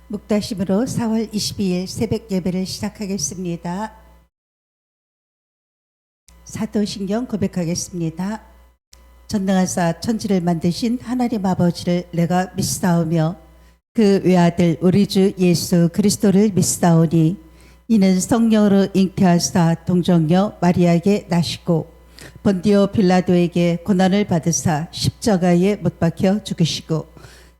묵다심으로 4월 22일 새벽 예배를 시작하겠습니다. 사도신경 고백하겠습니다. 전능하사 천지를 만드신 하나님 아버지를 내가 믿사오며 그 외아들 우리 주 예수 그리스도를 믿사오니 이는 성령으로 잉태하사 동정녀 마리아에게 나시고 본디오 빌라도에게 고난을 받으사 십자가에 못 박혀 죽으시고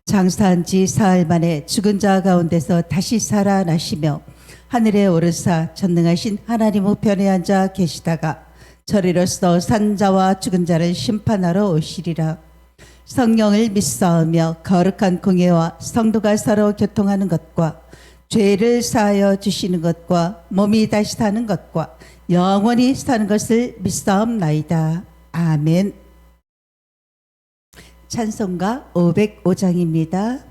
장사한 지 사흘 만에 죽은 자 가운데서 다시 살아나시며 하늘에 오르사 전능하신 하나님 우편에 앉아 계시다가 저리로서 산 자와 죽은 자를 심판하러 오시리라. 성령을 믿사오며 거룩한 공예와 성도가 서로 교통하는 것과 죄를 사하여 주시는 것과 몸이 다시 사는 것과 영원히 사는 것을 믿사옵나이다. 아멘. 찬송가 505장입니다.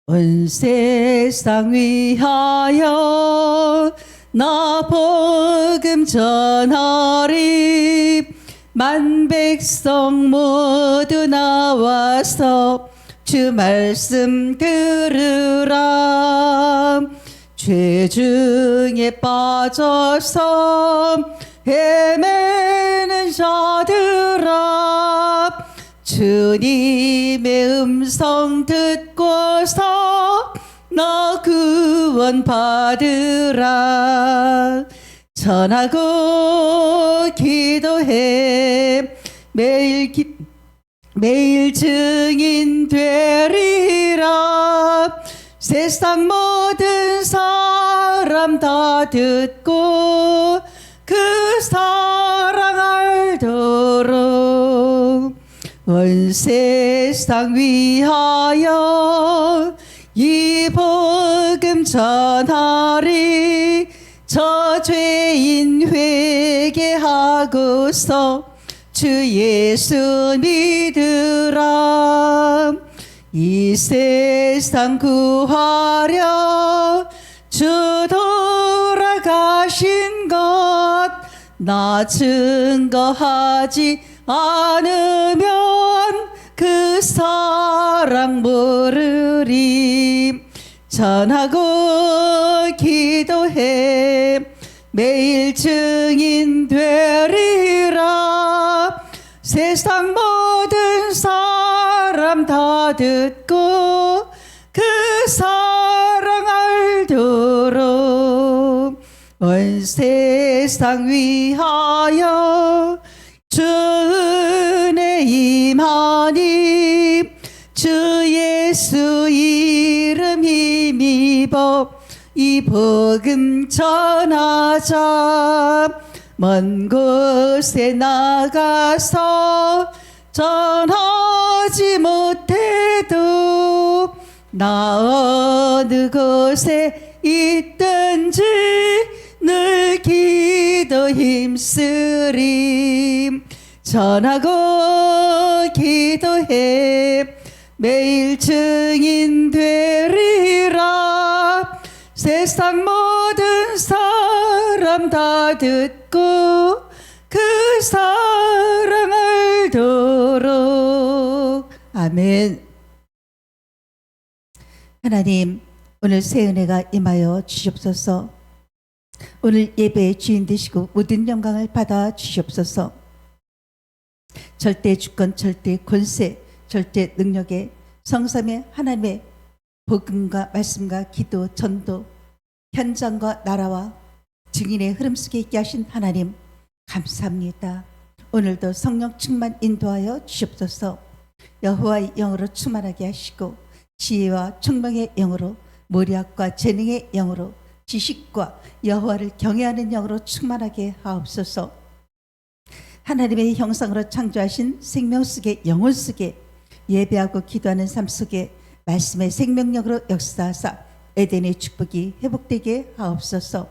온 세상 위하여 나 복음 전하리. 만 백성 모두 나와서 주 말씀 들으라. 죄 중에 빠져서 헤매는 자들아, 주님의 음성 듣고서 너 구원 받으라. 전하고 기도해 매일 증인 되리라. 세상 모든 사람 다 듣고 그 사랑 알도록 온 세상 위하여 이 복음 전하리. 저 죄인 회개하고서 주 예수 믿으라. 이 세상 구하려 주 돌아가신 것 나 증거하지 않으면 그 사랑 모르리. 전하고 기도해 매일 증인 되리라. 세상 모든 사람 다 듣고 그 사랑 알도록 온 세상 위하여 주 은혜 임하니. 주 예수 이름 힘입어 이 복음 전하자. 먼 곳에 나가서 전하지 못해도 나 어느 곳에 있든지 늘 기도 힘쓰리. 전하고 기도해 매일 증인 되리라. 세상 모든 사람 다 듣고 그 사랑 알도록. 아멘. 하나님, 오늘 새 은혜가 임하여 주시옵소서. 오늘 예배의 주인 되시고 모든 영광을 받아 주시옵소서. 절대 주권, 절대 권세, 절대 능력의 성삼의 하나님의 복음과 말씀과 기도, 전도, 현장과 나라와 증인의 흐름 속에 있게 하신 하나님 감사합니다. 오늘도 성령 충만 인도하여 주시옵소서. 여호와의 영으로 충만하게 하시고 지혜와 총명의 영으로, 모략과 재능의 영으로, 지식과 여호와를 경외하는 영으로 충만하게 하옵소서. 하나님의 형상으로 창조하신 생명 속에, 영혼 속에 예배하고 기도하는 삶 속에 말씀의 생명력으로 역사하사 에덴의 축복이 회복되게 하옵소서.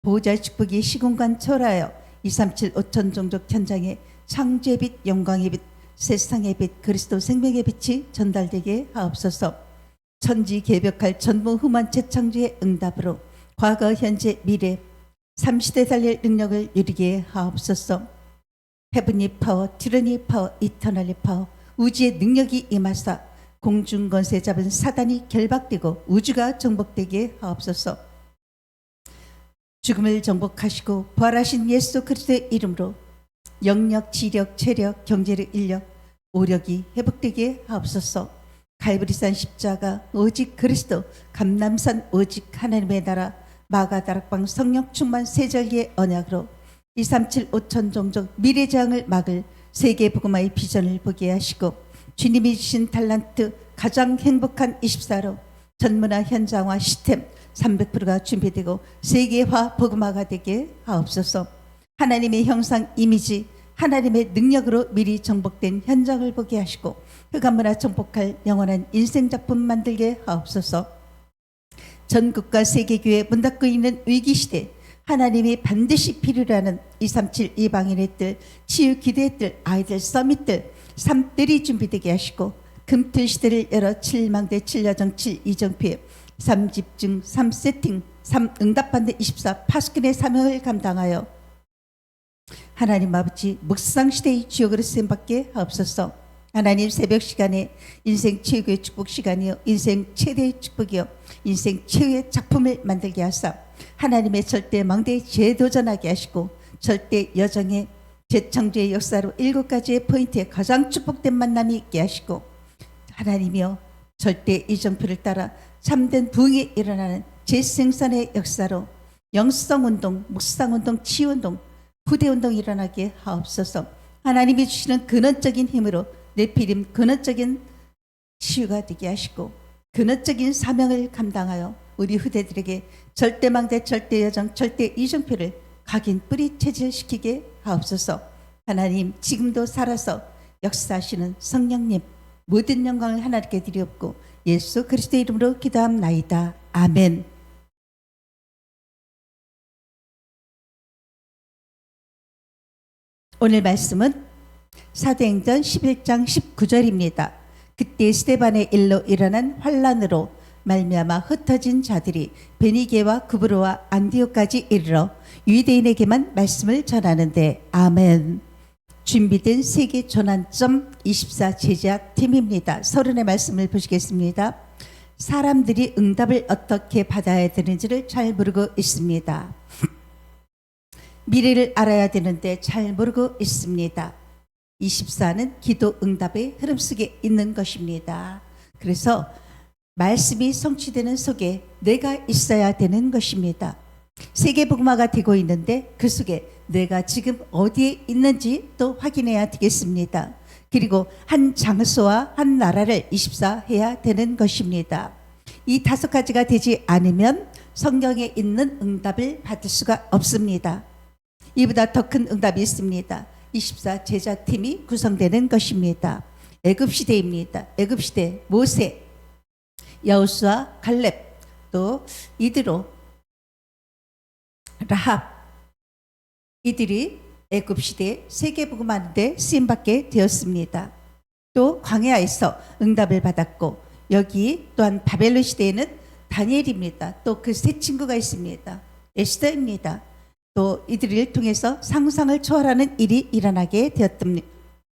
보호자의 축복이 시공간 초월하여 237 5천 종족 현장에 창조의 빛, 영광의 빛, 세상의 빛, 그리스도 생명의 빛이 전달되게 하옵소서. 천지 개벽할 전무후무한 재창조의 응답으로 과거, 현재, 미래 3시대 달릴 능력을 누리게 하옵소서. 헤븐리 파워, 티라니 파워, 이터널리 파워, 우주의 능력이 임하사 공중 권세 잡은 사단이 결박되고 우주가 정복되게 하옵소서. 죽음을 정복하시고 부활하신 예수 그리스도의 이름으로 영력, 지력, 체력, 경제력, 인력, 오력이 회복되게 하옵소서. 갈보리산 십자가 오직 그리스도, 감람산 오직 하나님의 나라, 마가다락방 성령 충만 세절기의 언약으로 237 5천 종족 미래장을 막을 세계 복음화의 비전을 보게 하시고 주님이 주신 달란트 가장 행복한 24로 전문화 현장화 시스템 300%가 준비되고 세계화 복음화가 되게 하옵소서. 하나님의 형상 이미지 하나님의 능력으로 미리 정복된 현장을 보게 하시고 흑암문화 정복할 영원한 인생작품 만들게 하옵소서. 전국과 세계교회 문 닫고 있는 위기시대 하나님이 반드시 필요로 하는 237 이방인의 뜰, 치유 기도의 뜰, 아이들 서밋들, 삶들이 준비되게 하시고 금틀 시대를 열어 7망대 7여정 7이정표 3집중 3세팅 3응답받는 24 파수꾼의 사명을 감당하여 하나님 아버지 묵상시대의 지옥으로 쓰임받게 하옵소서. 하나님 새벽 시간에 인생 최고의 축복 시간이요 인생 최대의 축복이요 인생 최후의 작품을 만들게 하사 하나님의 절대 망대에 재도전하게 하시고 절대 여정의 재창조의 역사로 7가지의 포인트에 가장 축복된 만남이 있게 하시고 하나님이여 절대 이정표를 따라 참된 부흥이 일어나는 재생산의 역사로 영성운동, 묵상운동, 치유운동, 후대운동이 일어나게 하옵소서. 하나님이 주시는 근원적인 힘으로 네피림 근원적인 치유가 되게 하시고 근원적인 사명을 감당하여 우리 후대들에게 절대망대, 절대여정, 절대이정표를 각인 뿌리 체질시키게 하옵소서. 하나님 지금도 살아서 역사하시는 성령님 모든 영광을 하나님께 드리옵고 예수 그리스도의 이름으로 기도함나이다. 아멘. 오늘 말씀은 사도행전 11장 19절입니다. 그때 스데반의 일로 일어난 환란으로 말미암아 흩어진 자들이 베니게와 구브로와 안디옥까지 이르러 유대인에게만 말씀을 전하는데 아멘. 준비된 세계 전환점 24 제자 팀입니다. 서른의 말씀을 보시겠습니다. 사람들이 응답을 어떻게 받아야 되는지를 잘 모르고 있습니다. 미래를 알아야 되는데 잘 모르고 있습니다. 24는 기도 응답의 흐름 속에 있는 것입니다. 그래서 말씀이 성취되는 속에 내가 있어야 되는 것입니다. 세계 복음화가 되고 있는데 그 속에 내가 지금 어디에 있는지 또 확인해야 되겠습니다. 그리고 한 장소와 한 나라를 24 해야 되는 것입니다. 이 5가지가 되지 않으면 성경에 있는 응답을 받을 수가 없습니다. 이보다 더 큰 응답이 있습니다. 24 제자팀이 구성되는 것입니다. 애굽시대입니다. 애굽시대 모세, 여호수아, 갈렙, 또 이드로, 라합 이들이 애굽시대에 세계복음하는데 쓰임받게 되었습니다. 또 광야에서 응답을 받았고 여기 또한 바벨론 시대에는 다니엘입니다. 또 그 세 친구가 있습니다. 에스더입니다. 또 이들을 통해서 상상을 초월하는 일이 일어나게 되었던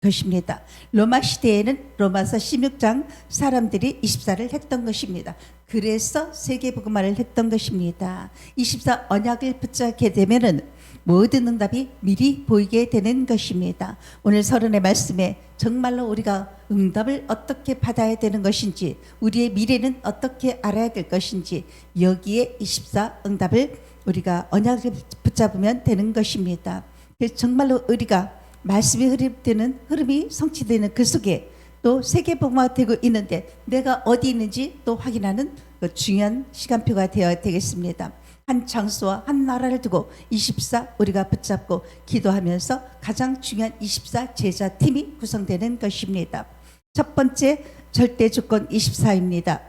것입니다. 로마 시대에는 로마서 16장 사람들이 24를 했던 것입니다. 그래서 세계복음화를 했던 것입니다. 24 언약을 붙잡게 되면은 모든 응답이 미리 보이게 되는 것입니다. 오늘 서른의 말씀에 정말로 우리가 응답을 어떻게 받아야 되는 것인지 우리의 미래는 어떻게 알아야 될 것인지 여기에 24 응답을 우리가 언약을 붙잡으면 되는 것입니다. 그래서 정말로 우리가 말씀이 흐름되는 흐름이 성취되는 그 속에 또 세계복음화되고 있는데 내가 어디 있는지 또 확인하는 그 중요한 시간표가 되어야 되겠습니다. 한 장소와 한 나라를 두고 24 우리가 붙잡고 기도하면서 가장 중요한 24 제자팀이 구성되는 것입니다. 첫 번째 절대 조건 24입니다.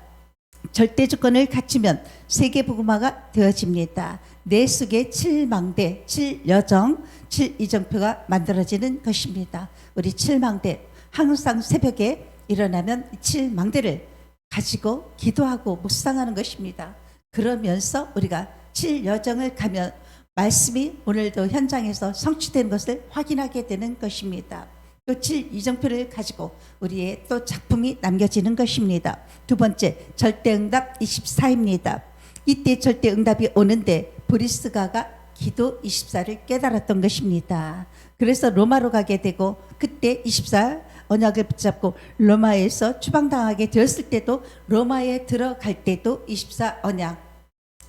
절대 조건을 갖추면 세계복음화가 되어집니다. 내 속에 7망대, 7여정, 7이정표가 만들어지는 것입니다. 우리 7망대 항상 새벽에 일어나면 7망대를 가지고 기도하고 묵상하는 것입니다. 그러면서 우리가 7여정을 가면 말씀이 오늘도 현장에서 성취된 것을 확인하게 되는 것입니다. 또 7 이정표를 가지고 우리의 또 작품이 남겨지는 것입니다. 두 번째, 절대응답 24입니다. 이때 절대응답이 오는데 브리스가가 기도 24를 깨달았던 것입니다. 그래서 로마로 가게 되고 그때 24 언약을 붙잡고 로마에서 추방당하게 되었을 때도 로마에 들어갈 때도 24 언약,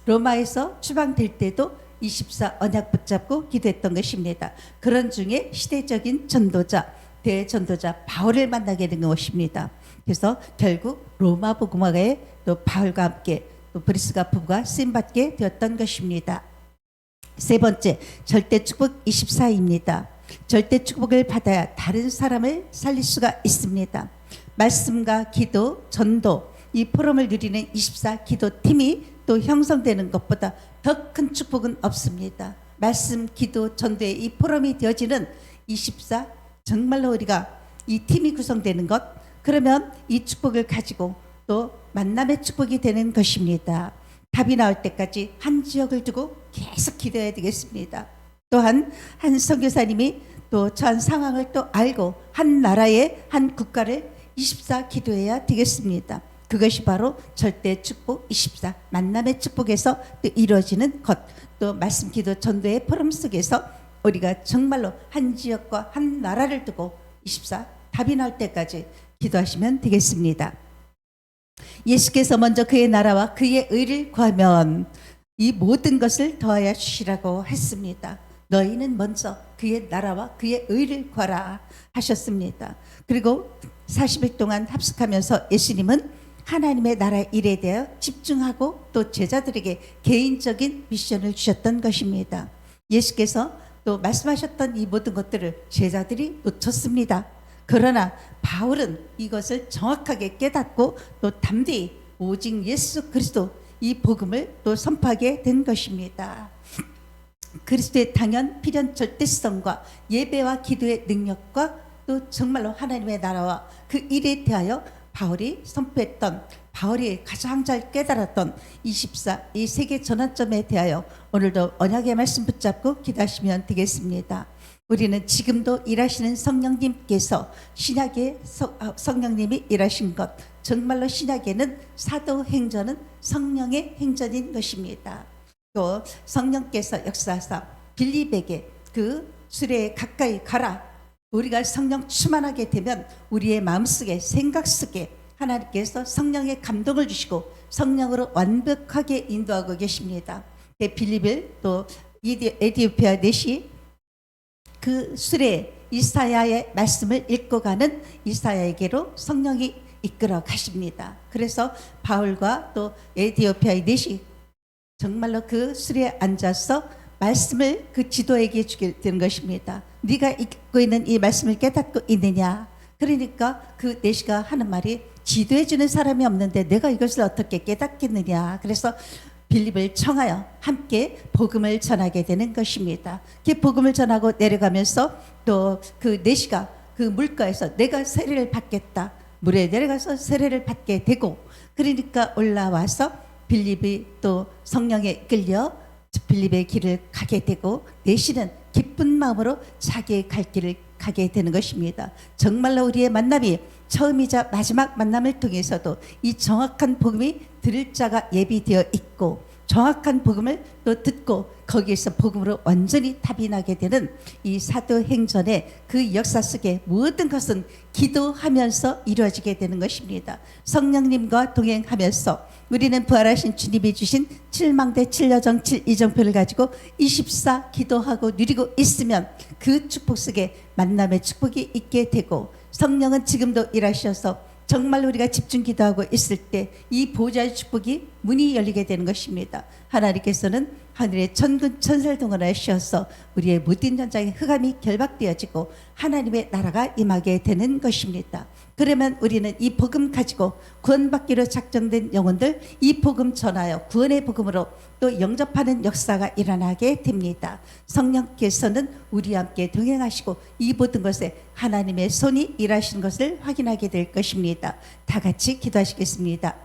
로마에서 추방될 때도 24 언약 붙잡고 기도했던 것입니다. 그런 중에 시대적인 전도자, 대전도자 바울을 만나게 된 것입니다. 그래서 결국 로마 복음화에 또 바울과 함께 또 브리스가 부부가 쓰임받게 되었던 것입니다. 세 번째, 절대 축복 24입니다. 절대 축복을 받아야 다른 사람을 살릴 수가 있습니다. 말씀과 기도, 전도, 이 포럼을 누리는 24 기도팀이 또 형성되는 것보다 더 큰 축복은 없습니다. 말씀, 기도, 전도의 이 포럼이 되어지는 24, 정말로 우리가 이 팀이 구성되는 것, 그러면 이 축복을 가지고 또 만남의 축복이 되는 것입니다. 답이 나올 때까지 한 지역을 두고 계속 기도해야 되겠습니다. 또한 한 선교사님이 또 처한 상황을 또 알고 한 나라의 한 국가를 24 기도해야 되겠습니다. 그것이 바로 절대 축복 24 만남의 축복에서 또 이루어지는 것, 또 말씀 기도 전도의 포럼 속에서 우리가 정말로 한 지역과 한 나라를 두고 24 답이 나올 때까지 기도하시면 되겠습니다. 예수께서 먼저 그의 나라와 그의 의를 구하면 이 모든 것을 더하여 주시라고 했습니다. 너희는 먼저 그의 나라와 그의 의를 구하라 하셨습니다. 그리고 40일 동안 합숙하면서 예수님은 하나님의 나라 일에 대하여 집중하고 또 제자들에게 개인적인 미션을 주셨던 것입니다. 예수께서 또 말씀하셨던 이 모든 것들을 제자들이 놓쳤습니다. 그러나 바울은 이것을 정확하게 깨닫고 또 담대히 오직 예수 그리스도 이 복음을 또 선포하게 된 것입니다. 그리스도의 당연 필연 절대성과 예배와 기도의 능력과 또 정말로 하나님의 나라와 그 일에 대하여 바울이 선포했던, 바울이 가장 잘 깨달았던 24 이 세계 전환점에 대하여 오늘도 언약의 말씀 붙잡고 기도하시면 되겠습니다. 우리는 지금도 일하시는 성령님께서 신약의 성령님이 일하신 것, 정말로 신약에는 사도행전은 성령의 행전인 것입니다. 또 성령께서 역사하사 빌립에게 그 수레에 가까이 가라. 우리가 성령 충만하게 되면 우리의 마음속에 생각 속에 하나님께서 성령의 감동을 주시고 성령으로 완벽하게 인도하고 계십니다. 빌립을 또 에티오피아 넷이 그 수레 이사야의 말씀을 읽고 가는 이사야에게로 성령이 이끌어 가십니다. 그래서 바울과 또 에티오피아의 넷이 정말로 그 수레에 앉아서 말씀을 그 지도에게 주게 되는 것입니다. 네가 읽고 있는 이 말씀을 깨닫고 있느냐? 그러니까 그 넷이가 하는 말이 지도해 주는 사람이 없는데 내가 이것을 어떻게 깨닫겠느냐? 그래서 빌립을 청하여 함께 복음을 전하게 되는 것입니다. 그 복음을 전하고 내려가면서 또 그 넷이가 그 물가에서 내가 세례를 받겠다. 물에 내려가서 세례를 받게 되고, 그러니까 올라와서 빌립이 또 성령에 끌려 빌립의 길을 가게 되고 넷이는 기쁜 마음으로 자기의 갈 길을 가게 되는 것입니다. 정말로 우리의 만남이 처음이자 마지막 만남을 통해서도 이 정확한 복음이 들을 자가 예비되어 있고 정확한 복음을 또 듣고 거기에서 복음으로 완전히 답이 나게 되는 이 사도행전의 그 역사 속에 모든 것은 기도하면서 이루어지게 되는 것입니다. 성령님과 동행하면서 우리는 부활하신 주님이 주신 7망대 7여정 7이정표를 가지고 24 기도하고 누리고 있으면 그 축복 속에 만남의 축복이 있게 되고, 성령은 지금도 일하셔서 정말 우리가 집중 기도하고 있을 때 이 보좌의 축복이 문이 열리게 되는 것입니다. 하나님께서는 하늘의 천군 천사를 동원하셔서 우리의 모든 현장의 흑암이 결박되어지고 하나님의 나라가 임하게 되는 것입니다. 그러면 우리는 이 복음 가지고 구원받기로 작정된 영혼들 이 복음 전하여 구원의 복음으로 또 영접하는 역사가 일어나게 됩니다. 성령께서는 우리와 함께 동행하시고 이 모든 것에 하나님의 손이 일하시는 것을 확인하게 될 것입니다. 다 같이 기도하시겠습니다.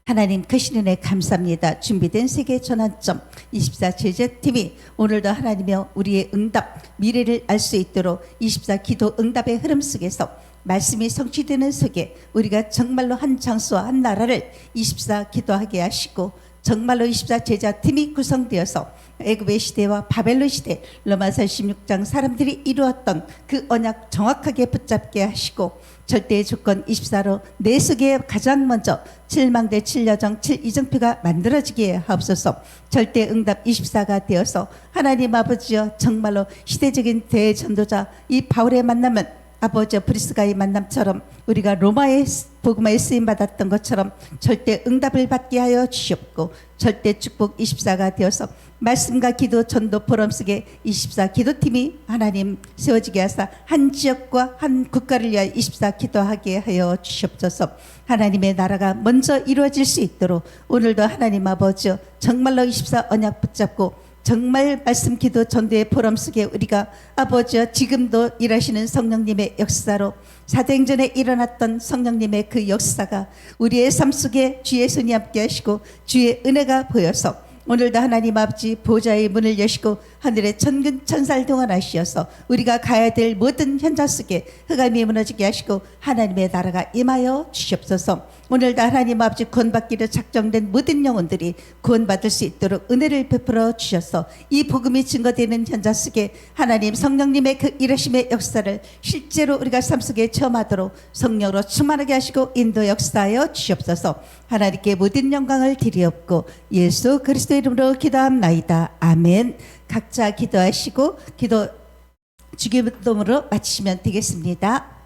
하나님 크신 은혜 감사합니다. 준비된 세계 전환점 24 제자TV, 오늘도 하나님여 우리의 응답, 미래를 알 수 있도록 24 기도 응답의 흐름 속에서 말씀이 성취되는 속에 우리가 정말로 한 장소와 한 나라를 24 기도하게 하시고, 정말로 24 제자팀이 구성되어서 애굽의 시대와 바벨론 시대, 로마서 16장 사람들이 이루었던 그 언약 정확하게 붙잡게 하시고, 절대의 조건 24로 내 속에 가장 먼저 7망대 7여정 7이정표가 만들어지게 하옵소서. 절대 응답 24가 되어서 하나님 아버지여, 정말로 시대적인 대전도자 이 바울의 만남은 아버지 브리스가의 만남처럼 우리가 로마의 복음에 쓰임 받았던 것처럼 절대 응답을 받게 하여 주시옵고, 절대 축복 24가 되어서 말씀과 기도 전도 포럼 속에 24 기도팀이 하나님 세워지게 하사 한 지역과 한 국가를 위하여 24 기도하게 하여 주시옵소서. 하나님의 나라가 먼저 이루어질 수 있도록 오늘도 하나님 아버지 정말로 24 언약 붙잡고, 정말 말씀 기도 전도의 포럼 속에 우리가 아버지여 지금도 일하시는 성령님의 역사로 사도행전에 일어났던 성령님의 그 역사가 우리의 삶 속에 주의 손이 함께 하시고 주의 은혜가 보여서 오늘도 하나님 아버지 보좌의 문을 여시고 하늘의 천군 천사를 동원하시어서 우리가 가야 될 모든 현장 속에 흑암이 무너지게 하시고 하나님의 나라가 임하여 주시옵소서. 오늘도 하나님 아버지 구원받기로 작정된 모든 영혼들이 구원받을 수 있도록 은혜를 베풀어 주셔서 이 복음이 증거되는 현장 속에 하나님 성령님의 그 일하심의 역사를 실제로 우리가 삶 속에 체험하도록 성령으로 충만하게 하시고 인도 역사하여 주시옵소서. 하나님께 모든 영광을 드리옵고 예수 그리스도 이름으로 기도합나이다. 아멘. 각자 기도하시고 기도 주기도문으로 마치시면 되겠습니다.